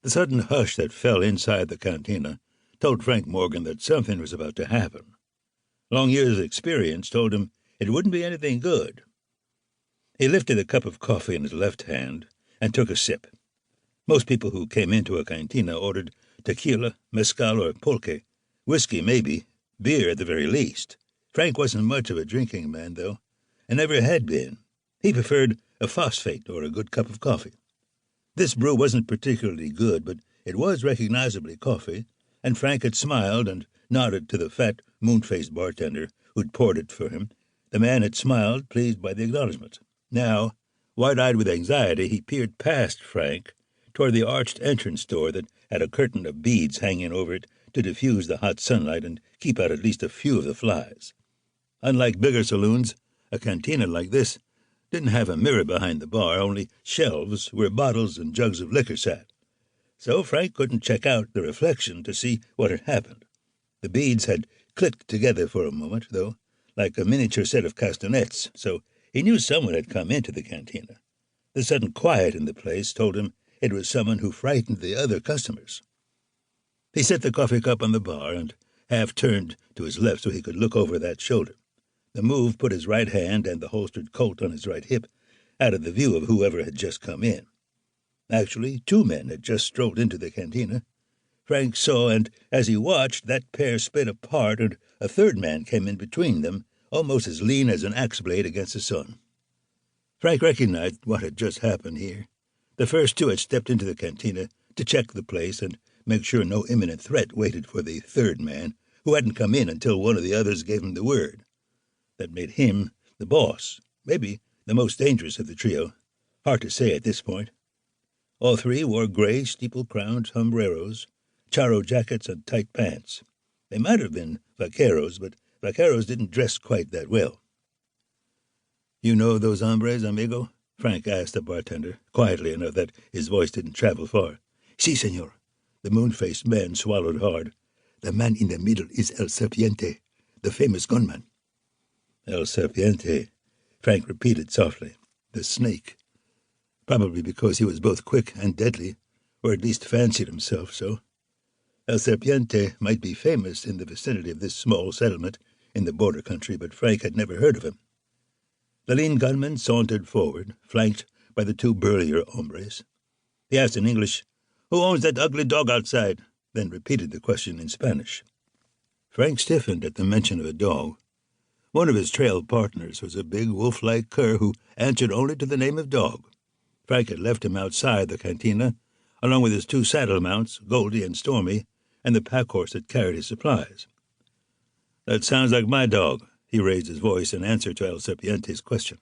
The sudden hush that fell inside the cantina told Frank Morgan that something was about to happen. Long years of experience told him it wouldn't be anything good. He lifted a cup of coffee in his left hand and took a sip. Most people who came into a cantina ordered tequila, mezcal, or pulque, whiskey maybe, beer at the very least. Frank wasn't much of a drinking man, though, and never had been. He preferred a phosphate or a good cup of coffee. This brew wasn't particularly good, but it was recognizably coffee, and Frank had smiled and nodded to the fat, moon-faced bartender who'd poured it for him. The man had smiled, pleased by the acknowledgment. Now, wide-eyed with anxiety, he peered past Frank toward the arched entrance door that had a curtain of beads hanging over it to diffuse the hot sunlight and keep out at least a few of the flies. Unlike bigger saloons, a cantina like this didn't have a mirror behind the bar, only shelves where bottles and jugs of liquor sat. So Frank couldn't check out the reflection to see what had happened. The beads had clicked together for a moment, though, like a miniature set of castanets, so he knew someone had come into the cantina. The sudden quiet in the place told him it was someone who frightened the other customers. He set the coffee cup on the bar and half turned to his left so he could look over that shoulder. The move put his right hand and the holstered Colt on his right hip out of the view of whoever had just come in. Actually, two men had just strolled into the cantina. Frank saw, and as he watched, that pair split apart, and a third man came in between them, almost as lean as an axe blade against the sun. Frank recognized what had just happened here. The first two had stepped into the cantina to check the place and make sure no imminent threat waited for the third man, who hadn't come in until one of the others gave him the word. That made him the boss, maybe the most dangerous of the trio. Hard to say at this point. All three wore gray steeple-crowned sombreros, charro jackets, and tight pants. They might have been vaqueros, but vaqueros didn't dress quite that well. "You know those hombres, amigo?" Frank asked the bartender, quietly enough that his voice didn't travel far. "Si, senor." The moon-faced man swallowed hard. "The man in the middle is El Serpiente, the famous gunman." "El Serpiente," Frank repeated softly. "The snake." Probably because he was both quick and deadly, or at least fancied himself so. El Serpiente might be famous in the vicinity of this small settlement in the border country, but Frank had never heard of him. The lean gunman sauntered forward, flanked by the two burlier hombres. He asked in English, "Who owns that ugly dog outside?" then repeated the question in Spanish. Frank stiffened at the mention of a dog. One of his trail partners was a big wolf-like cur who answered only to the name of Dog. Frank had left him outside the cantina, along with his two saddle mounts, Goldie and Stormy, and the pack horse that carried his supplies. "That sounds like my dog," he raised his voice in answer to El Serpiente's question.